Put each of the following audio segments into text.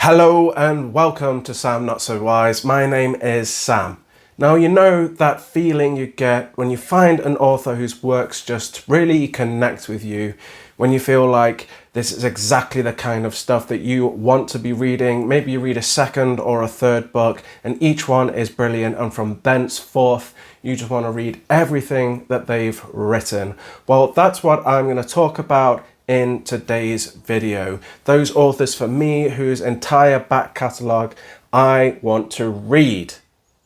Hello and welcome to Sam Not So Wise. My name is Sam. Now, you know that feeling you get when you find an author whose works just really connect with you, when you feel like this is exactly the kind of stuff that you want to be reading. Maybe you read a second or a third book and each one is brilliant, and from thenceforth you just want to read everything that they've written. Well, that's what I'm going to talk about in today's video. Those authors for me whose entire back catalogue I want to read,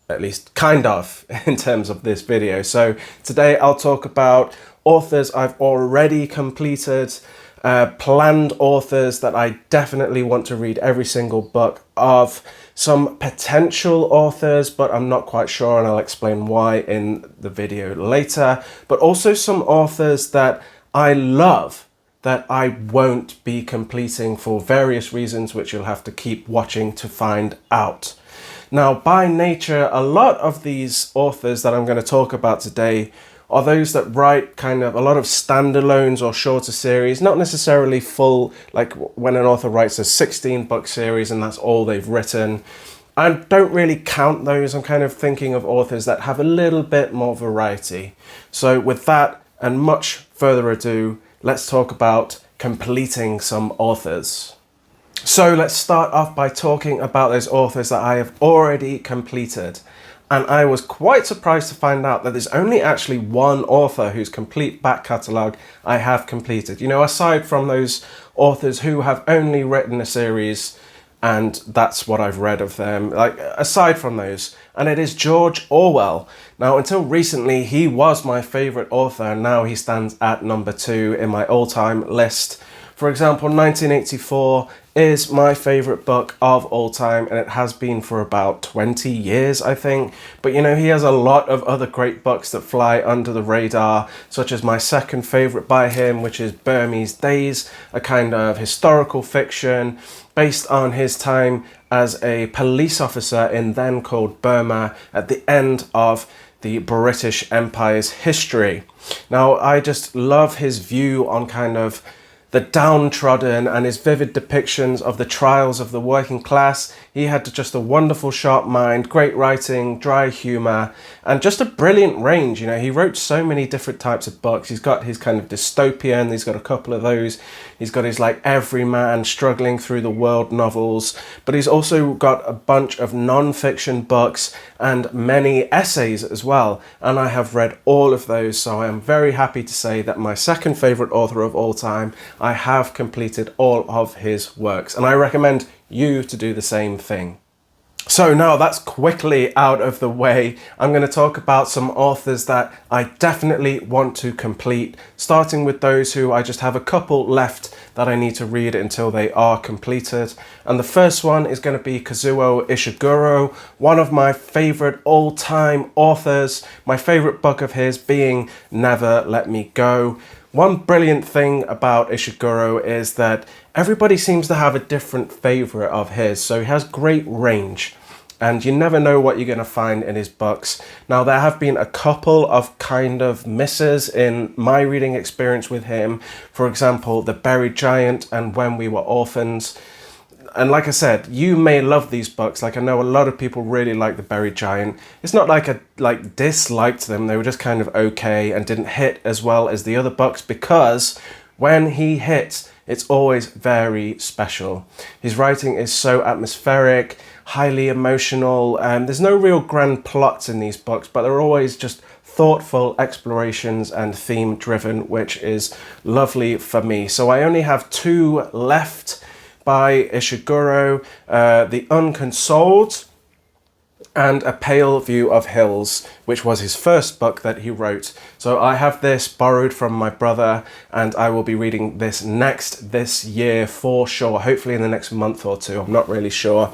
at least kind of, in terms of this video. So today I'll talk about authors I've already completed, planned authors that I definitely want to read every single book of, some potential authors but I'm not quite sure, and I'll explain why in the video later, but also some authors that I love that I won't be completing for various reasons, which you'll have to keep watching to find out. Now, by nature, a lot of these authors that I'm going to talk about today are those that write kind of a lot of standalones or shorter series, not necessarily full, like when an author writes a 16-book series and that's all they've written. I don't really count those. I'm kind of thinking of authors that have a little bit more variety. So with that and much further ado, let's talk about completing some authors. So let's start off by talking about those authors that I have already completed. And I was quite surprised to find out that there's only actually one author whose complete back catalogue I have completed. You know, aside from those authors who have only written a series and that's what I've read of them, like aside from those, and it is George Orwell. Now, until recently, he was my favourite author, and now he stands at number 2 in my all-time list. For example, 1984 is my favourite book of all time, and it has been for about 20 years, I think. But you know, he has a lot of other great books that fly under the radar, such as my second favourite by him, which is Burmese Days, a kind of historical fiction based on his time as a police officer in then called Burma at the end of the British Empire's history. Now, I just love his view on kind of the downtrodden and his vivid depictions of the trials of the working class. He had just a wonderful, sharp mind, great writing, dry humour, and just a brilliant range. You know, he wrote so many different types of books. He's got his kind of dystopian, he's got a couple of those. He's got his like everyman struggling through the world novels, but he's also got a bunch of non-fiction books and many essays as well. And I have read all of those, so I am very happy to say that my second favourite author of all time, I have completed all of his works, and I recommend you to do the same thing. So now that's quickly out of the way, I'm going to talk about some authors that I definitely want to complete, starting with those who I just have a couple left that I need to read until they are completed. And the first one is going to be Kazuo Ishiguro, one of my favourite all-time authors, my favourite book of his being Never Let Me Go. One brilliant thing about Ishiguro is that everybody seems to have a different favourite of his, so he has great range and you never know what you're going to find in his books. Now, there have been a couple of kind of misses in my reading experience with him. For example, The Buried Giant and When We Were Orphans. And like I said, you may love these books. Like, I know a lot of people really like The Buried Giant. It's not like I disliked them. They were just kind of okay and didn't hit as well as the other books, because when he hits, it's always very special. His writing is so atmospheric, highly emotional, and there's no real grand plots in these books, but they're always just thoughtful explorations and theme driven, which is lovely for me. So I only have 2 left by Ishiguro, The Unconsoled and A Pale View of Hills, which was his first book that he wrote. So I have this borrowed from my brother, and I will be reading this this year for sure, hopefully in the next month or 2, I'm not really sure.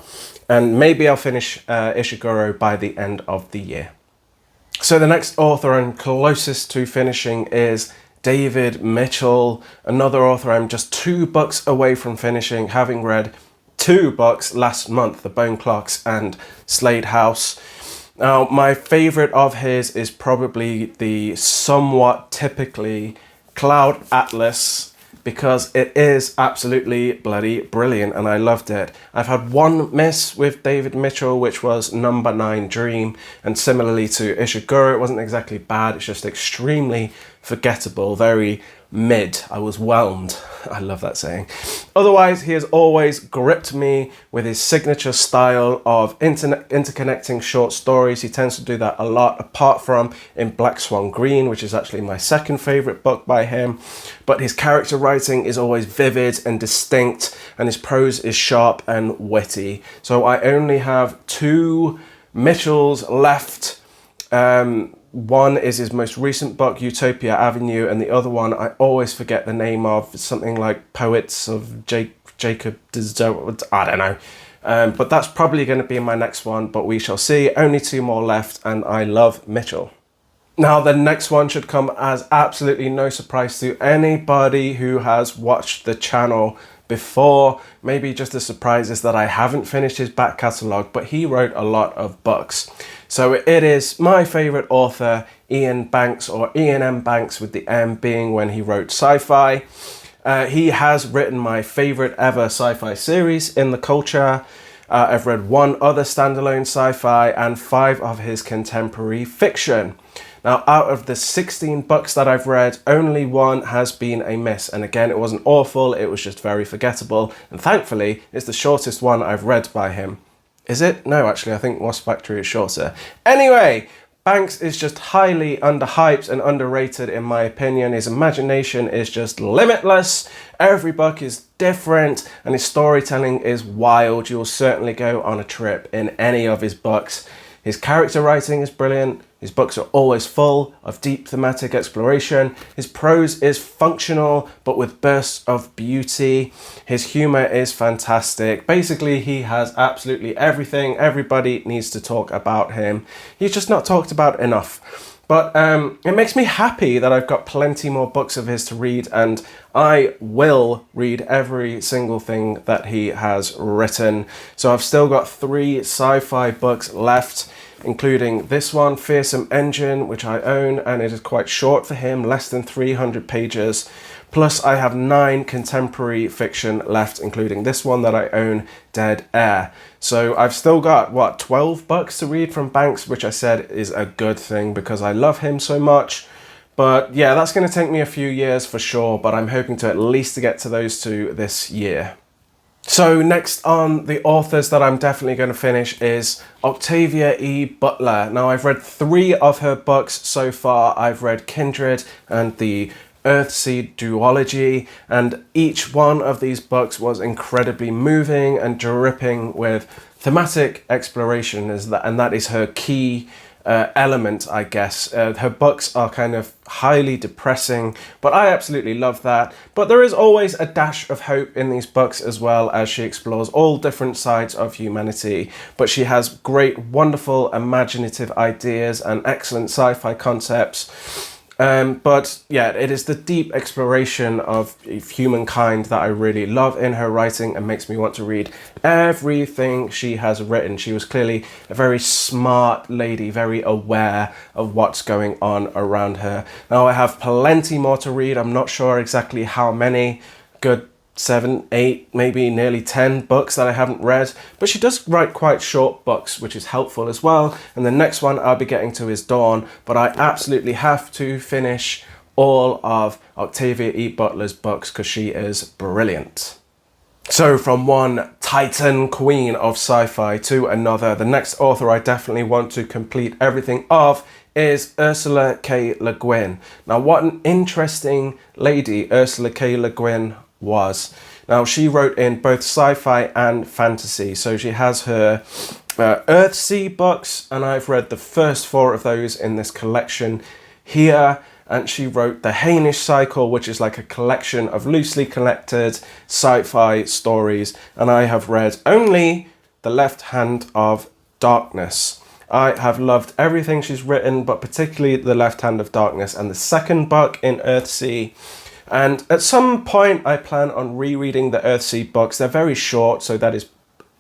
And maybe I'll finish Ishiguro by the end of the year. So the next author I'm closest to finishing is David Mitchell, another author I'm just 2 books away from finishing, having read 2 books last month, The Bone Clocks and Slade House. Now, my favourite of his is probably the somewhat typically Cloud Atlas, because it is absolutely bloody brilliant and I loved it. I've had one miss with David Mitchell, which was number 9 Dream, and similarly to Ishiguro, it wasn't exactly bad, it's just extremely forgettable, very mid. I was whelmed. I love that saying. Otherwise, he has always gripped me with his signature style of interconnecting short stories. He tends to do that a lot, apart from in Black Swan Green, which is actually my second favorite book by him. But his character writing is always vivid and distinct, and his prose is sharp and witty. So I only have 2 Mitchells left. One is his most recent book, Utopia Avenue, and the other one I always forget the name of. It's something like Poets of Jacob, I don't know. But that's probably going to be my next one, but we shall see. Only 2 more left, and I love Mitchell. Now, the next one should come as absolutely no surprise to anybody who has watched the channel before. Maybe just a surprise is that I haven't finished his back catalogue, but he wrote a lot of books. So it is my favourite author, Ian Banks, or Ian M. Banks with the M being when he wrote sci-fi. He has written my favourite ever sci-fi series, In the Culture. I've read 1 other standalone sci-fi and 5 of his contemporary fiction. Now, out of the 16 books that I've read, only 1 has been a miss. And again, it wasn't awful, it was just very forgettable. And thankfully, it's the shortest one I've read by him. Is it? No, actually, I think Wasp Factory is shorter. Anyway, Banks is just highly underhyped and underrated in my opinion. His imagination is just limitless. Every book is different and his storytelling is wild. You'll certainly go on a trip in any of his books. His character writing is brilliant. His books are always full of deep thematic exploration. His prose is functional, but with bursts of beauty. His humor is fantastic. Basically, he has absolutely everything. Everybody needs to talk about him. He's just not talked about enough. But it makes me happy that I've got plenty more books of his to read, and I will read every single thing that he has written. So I've still got 3 sci-fi books left, including this one, Fearsome Engine, which I own, and it is quite short for him, less than 300 pages. Plus I have 9 contemporary fiction left, including this one that I own, Dead Air. So I've still got, 12 books to read from Banks, which I said is a good thing because I love him so much. But yeah, that's going to take me a few years for sure, but I'm hoping to at least get to those 2 this year. So next on the authors that I'm definitely going to finish is Octavia E. Butler. Now I've read 3 of her books so far. I've read Kindred and the Earthsea duology, and each one of these books was incredibly moving and dripping with thematic exploration, and that is her key element, I guess. Her books are kind of highly depressing, but I absolutely love that. But there is always a dash of hope in these books as well, as she explores all different sides of humanity. But she has great, wonderful, imaginative ideas and excellent sci-fi concepts. But yeah, it is the deep exploration of humankind that I really love in her writing and makes me want to read everything she has written. She was clearly a very smart lady, very aware of what's going on around her. Now I have plenty more to read. I'm not sure exactly how many. Good 7, 8, maybe nearly 10 books that I haven't read, but she does write quite short books, which is helpful as well. And the next one I'll be getting to is Dawn, but I absolutely have to finish all of Octavia E. Butler's books because she is brilliant. So from one titan queen of sci-fi to another, the next author I definitely want to complete everything of is Ursula K. Le Guin. Now what an interesting lady Ursula K. Le Guin was. Now she wrote in both sci-fi and fantasy, so she has her Earthsea books, and I've read the first 4 of those in this collection here. And she wrote the Hainish Cycle, which is like a collection of loosely connected sci-fi stories, and I have read only The Left Hand of Darkness. I have loved everything she's written, but particularly The Left Hand of Darkness and the second book in Earthsea. And at some point I plan on rereading the Earthsea books. They're very short, so that is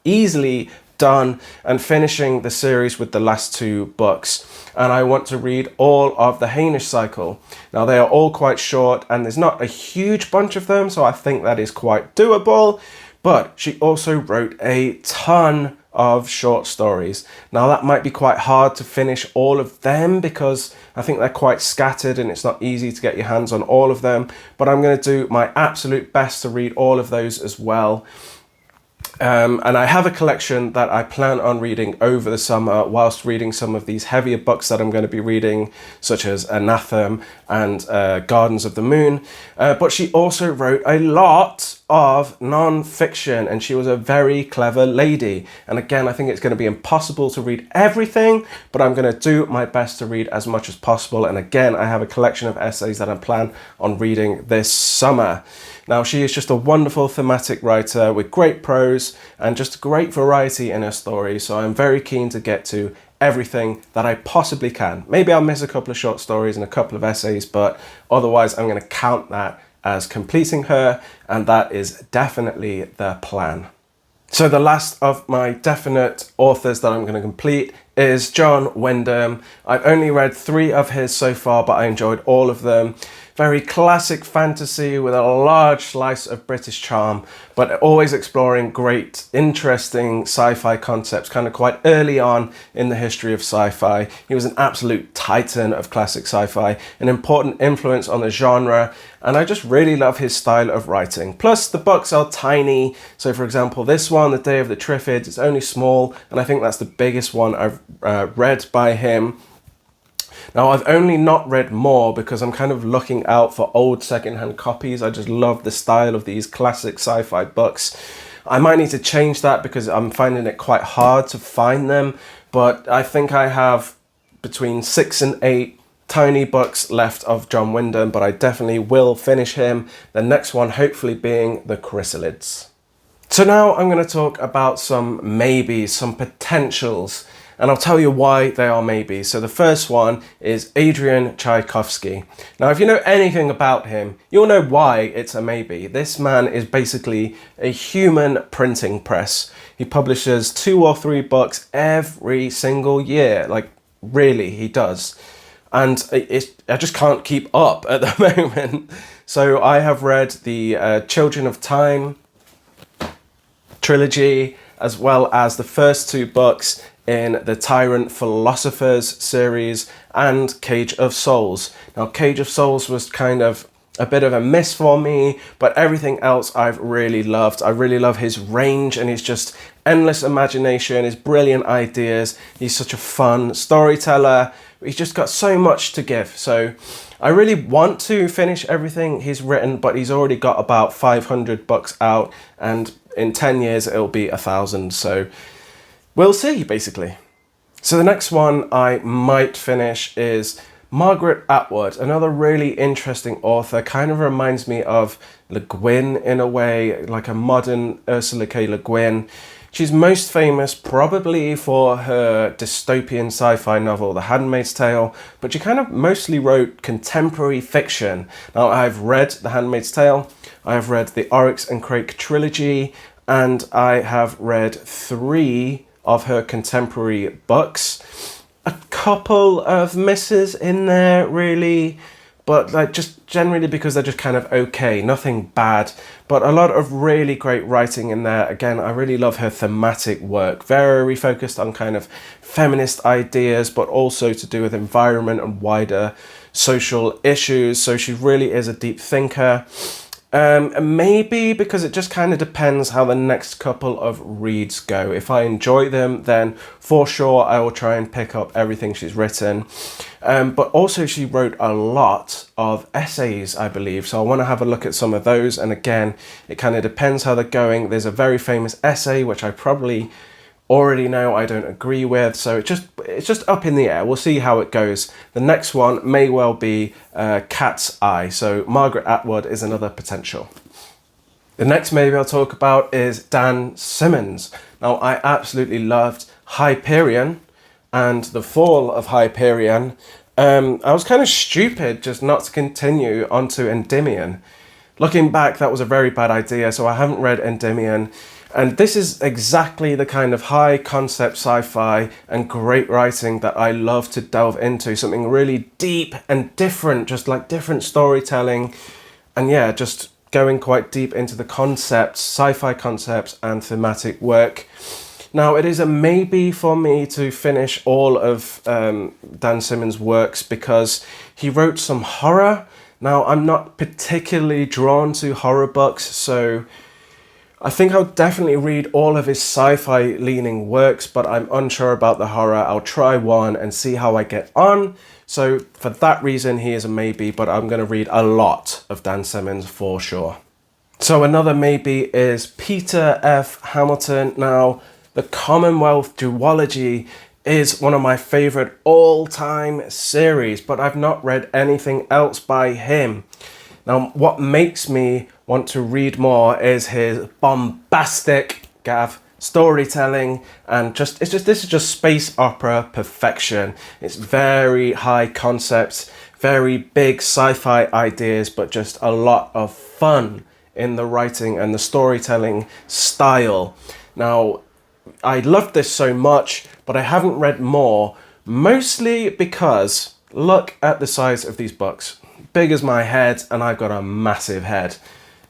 easily done and finishing the series with the last 2 books. And I want to read all of the finsh cycle. Now, they are all quite short and there's not a huge bunch of them, so I think that is quite doable. But she also wrote a ton of short stories. Now, that might be quite hard to finish all of them because I think they're quite scattered and it's not easy to get your hands on all of them. But I'm going to do my absolute best to read all of those as well. And I have a collection that I plan on reading over the summer whilst reading some of these heavier books that I'm going to be reading, such as Anathem and Gardens of the Moon. But she also wrote a lot of non-fiction, and she was a very clever lady. And again, I think it's going to be impossible to read everything, but I'm going to do my best to read as much as possible. And again, I have a collection of essays that I plan on reading this summer. Now, she is just a wonderful thematic writer with great prose and just great variety in her stories. So I'm very keen to get to everything that I possibly can. Maybe I'll miss a couple of short stories and a couple of essays, but otherwise I'm going to count that as completing her, and that is definitely the plan. So the last of my definite authors that I'm going to complete is John Wyndham. I've only read 3 of his so far, but I enjoyed all of them. Very classic fantasy with a large slice of British charm, but always exploring great, interesting sci-fi concepts, kind of quite early on in the history of sci-fi. He was an absolute titan of classic sci-fi, an important influence on the genre, and I just really love his style of writing. Plus, the books are tiny. So, for example, this one, The Day of the Triffids, it's only small, and I think that's the biggest one I've read by him. Now, I've only not read more because I'm kind of looking out for old secondhand copies. I just love the style of these classic sci-fi books. I might need to change that because I'm finding it quite hard to find them. But I think I have between 6 and 8 tiny books left of John Wyndham, but I definitely will finish him. The next one hopefully being The Chrysalids. So now I'm going to talk about some maybes, some potentials. And I'll tell you why they are maybes. So the first one is Adrian Tchaikovsky. Now, if you know anything about him, you'll know why it's a maybe. This man is basically a human printing press. He publishes 2 or 3 books every single year. Like, really, he does. And I just can't keep up at the moment. So I have read the Children of Time trilogy, as well as the first 2 books in the Tyrant Philosophers series and Cage of Souls. Now, Cage of Souls was kind of a bit of a miss for me, but everything else I've really loved. I really love his range and his just endless imagination, his brilliant ideas. He's such a fun storyteller. He's just got so much to give. So I really want to finish everything he's written, but he's already got about 500 books out, and in 10 years it'll be 1,000. So we'll see, basically. So the next one I might finish is Margaret Atwood, another really interesting author. Kind of reminds me of Le Guin in a way, like a modern Ursula K. Le Guin. She's most famous probably for her dystopian sci-fi novel, The Handmaid's Tale, but she kind of mostly wrote contemporary fiction. Now, I've read The Handmaid's Tale, I have read the Oryx and Crake trilogy, and I have read 3 of her contemporary books. A couple of misses in there, really, but like just generally because they're just kind of okay, nothing bad, but a lot of really great writing in there. Again, I really love her thematic work, very focused on kind of feminist ideas, but also to do with environment and wider social issues. So she really is a deep thinker. Maybe because it just kind of depends how the next couple of reads go. If I enjoy them, then for sure I will try and pick up everything she's written. But also she wrote a lot of essays, I believe. So I want to have a look at some of those. And again, it kind of depends how they're going. There's a very famous essay, which I probably already know I don't agree with, so it's just up in the air. We'll see how it goes. The next one may well be Cat's Eye, so Margaret Atwood is another potential. The next maybe I'll talk about is Dan Simmons. Now, I absolutely loved Hyperion and The Fall of Hyperion. I was kind of stupid just not to continue onto Endymion. Looking back, that was a very bad idea, so I haven't read Endymion. And this is exactly the kind of high concept sci-fi and great writing that I love to delve into. Something really deep and different, just like different storytelling. And yeah, just going quite deep into the concepts, sci-fi concepts and thematic work. Now, it is a maybe for me to finish all of Dan Simmons' works because he wrote some horror. Now, I'm not particularly drawn to horror books, so I think I'll definitely read all of his sci-fi leaning works, but I'm unsure about the horror. I'll try one and see how I get on. So for that reason, he is a maybe, but I'm going to read a lot of Dan Simmons for sure. So another maybe is Peter F. Hamilton. Now, the Commonwealth duology is one of my favorite all-time series, but I've not read anything else by him. Now, what makes me want to read more is his bombastic, storytelling, and this is just space opera perfection. It's very high concepts, very big sci-fi ideas, but just a lot of fun in the writing and the storytelling style. Now, I loved this so much, but I haven't read more, mostly because look at the size of these books. Big as my head, and I've got a massive head.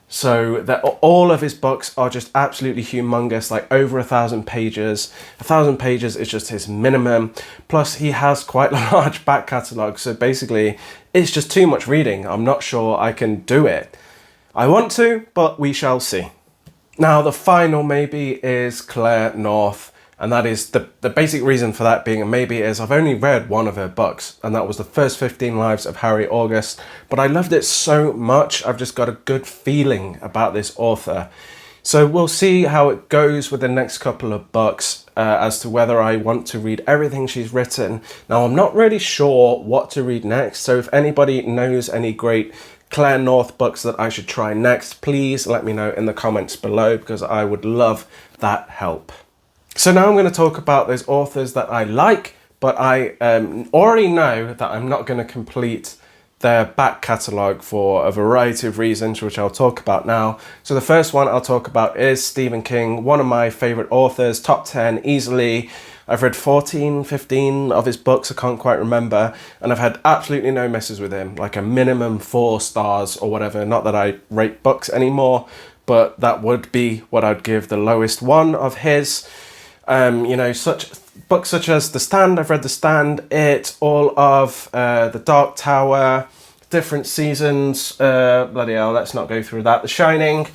So that all of his books are just absolutely humongous, like over 1,000 pages. 1,000 pages is just his minimum. Plus he has quite a large back catalogue. So basically it's just too much reading. I'm not sure I can do it. I want to, but we shall see. Now the final maybe is Claire North. And that is the basic reason for that being a maybe is I've only read one of her books, and that was the first 15 Lives of Harry August. But I loved it so much, I've just got a good feeling about this author. So we'll see how it goes with the next couple of books as to whether I want to read everything she's written. Now, I'm not really sure what to read next, so if anybody knows any great Claire North books that I should try next, please let me know in the comments below, because I would love that help. So now I'm going to talk about those authors that I like, but I already know that I'm not going to complete their back catalogue for a variety of reasons, which I'll talk about now. So the first one I'll talk about is Stephen King, one of my favourite authors, top 10 easily. I've read 14, 15 of his books, I can't quite remember, and I've had absolutely no misses with him, like a minimum 4 stars or whatever. Not that I rate books anymore, but that would be what I'd give the lowest one of his. Such books such as The Stand, I've read The Stand, It, all of The Dark Tower, different seasons, bloody hell, let's not go through that, The Shining,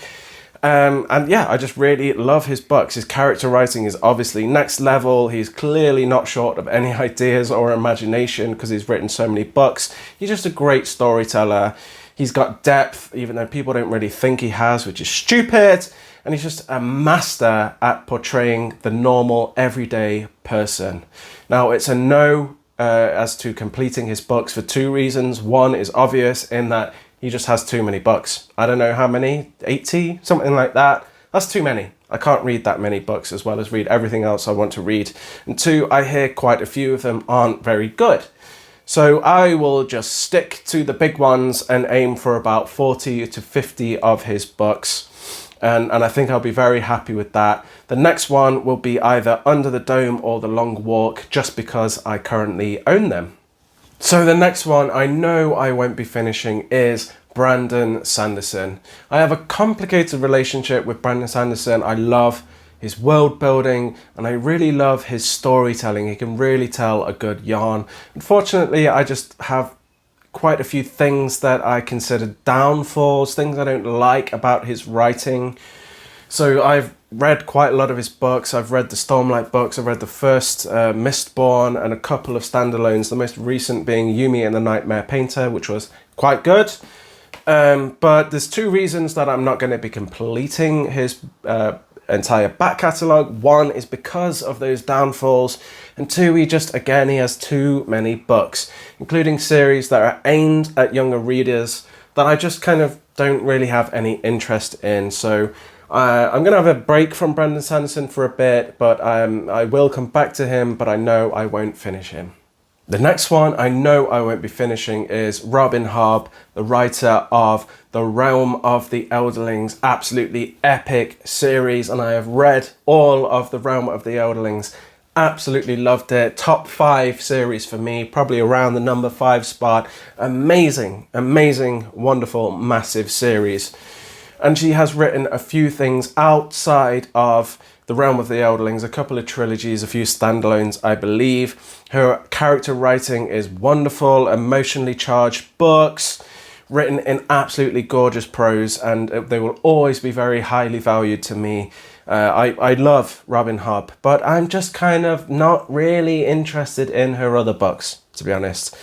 and yeah, I just really love his books. His character writing is obviously next level. He's clearly not short of any ideas or imagination because he's written so many books. He's just a great storyteller. He's got depth, even though people don't really think he has, which is stupid. And he's just a master at portraying the normal, everyday person. Now, it's a no as to completing his books for 2 reasons. One is obvious in that he just has too many books. I don't know how many, 80, something like that. That's too many. I can't read that many books as well as read everything else I want to read. And 2, I hear quite a few of them aren't very good. So I will just stick to the big ones and aim for about 40 to 50 of his books. And I think I'll be very happy with that. The next one will be either Under the Dome or The Long Walk, just because I currently own them. So the next one I know I won't be finishing is Brandon Sanderson. I have a complicated relationship with Brandon Sanderson. I love his world building and I really love his storytelling. He can really tell a good yarn. Unfortunately, I just have quite a few things that I consider downfalls, things I don't like about his writing. So I've read quite a lot of his books. I've read the Stormlight books. I've read the first Mistborn and a couple of standalones, the most recent being Yumi and the Nightmare Painter, which was quite good. But there's 2 reasons that I'm not going to be completing his entire back catalogue. One is because of those downfalls, and 2, he has too many books, including series that are aimed at younger readers that I just kind of don't really have any interest in. So I'm going to have a break from Brandon Sanderson for a bit, but I will come back to him, but I know I won't finish him. The next one I know I won't be finishing is Robin Hobb, the writer of The Realm of the Elderlings, absolutely epic series, and I have read all of The Realm of the Elderlings. Absolutely loved it. Top 5 series for me, probably around the number 5 spot. Amazing, amazing, wonderful, massive series. And she has written a few things outside of The Realm of the Elderlings, a couple of trilogies, a few standalones, I believe. Her character writing is wonderful, emotionally charged books, written in absolutely gorgeous prose, and they will always be very highly valued to me. I love Robin Hobb, but I'm just kind of not really interested in her other books, to be honest.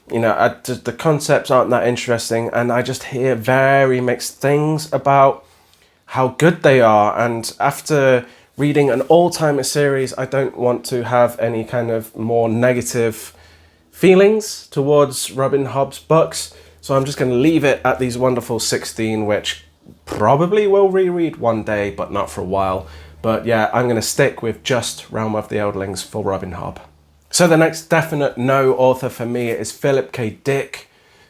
You know, the concepts aren't that interesting, and I just hear very mixed things about how good they are. And after reading an all-timer series, I don't want to have any kind of more negative feelings towards Robin Hobb's books. So I'm just going to leave it at these wonderful 16, which probably will reread one day, but not for a while. But yeah, I'm going to stick with just Realm of the Elderlings for Robin Hobb. So the next definite no author for me is Philip K. Dick.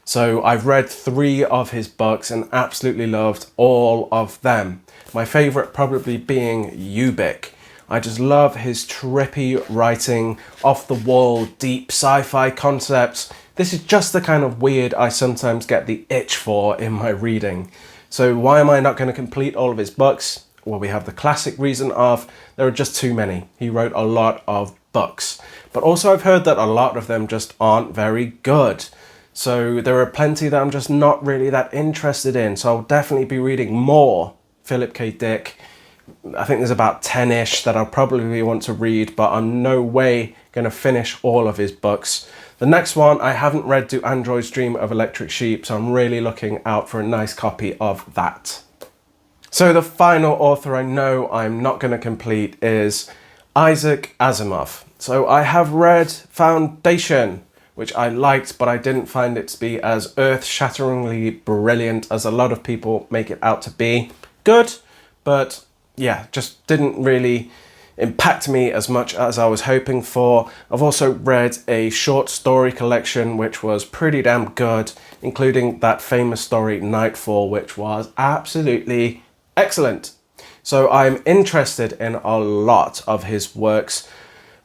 So I've read 3 of his books and absolutely loved all of them. My favourite probably being Ubik. I just love his trippy writing, off-the-wall, deep sci-fi concepts. This is just the kind of weird I sometimes get the itch for in my reading. So why am I not going to complete all of his books? Well, we have the classic reason of there are just too many. He wrote a lot of books. But also I've heard that a lot of them just aren't very good. So there are plenty that I'm just not really that interested in. So I'll definitely be reading more Philip K. Dick. I think there's about 10-ish that I'll probably want to read, but I'm no way going to finish all of his books. The next one, I haven't read Do Androids Dream of Electric Sheep, so I'm really looking out for a nice copy of that. So the final author I know I'm not going to complete is Isaac Asimov. So I have read Foundation, which I liked, but I didn't find it to be as earth-shatteringly brilliant as a lot of people make it out to be. Good, but yeah, just didn't really impact me as much as I was hoping for. I've also read a short story collection which was pretty damn good, including that famous story Nightfall, which was absolutely excellent. So I'm interested in a lot of his works,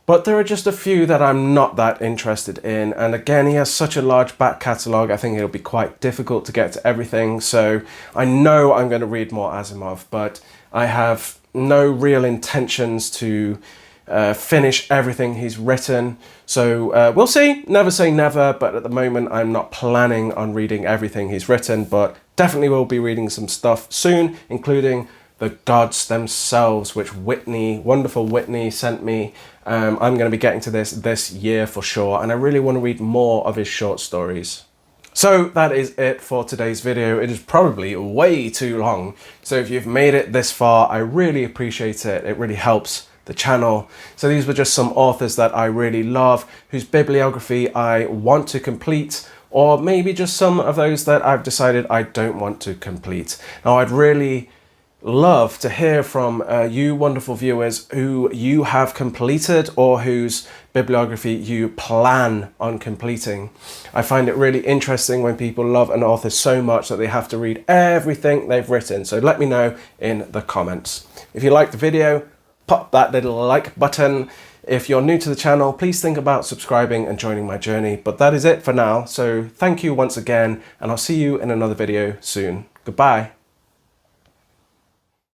but there are just a few that I'm not that interested in. And again, he has such a large back catalogue, I think it'll be quite difficult to get to everything. So I know I'm going to read more Asimov, but I have no real intentions to finish everything he's written. So we'll see, never say never, but at the moment I'm not planning on reading everything he's written, but definitely will be reading some stuff soon, including The Gods Themselves, which Whitney, wonderful Whitney, sent me. I'm going to be getting to this year for sure, and I really want to read more of his short stories. So that is it for today's video. It is probably way too long, so if you've made it this far, I really appreciate it. It really helps the channel. So these were just some authors that I really love, whose bibliography I want to complete, or maybe just some of those that I've decided I don't want to complete. Now, I'd really love to hear from you wonderful viewers who you have completed or whose bibliography you plan on completing. I find it really interesting when people love an author so much that they have to read everything they've written. So let me know in the comments. If you liked the video, pop that little like button. If you're new to the channel, please think about subscribing and joining my journey. But that is it for now. So thank you once again, and I'll see you in another video soon. Goodbye.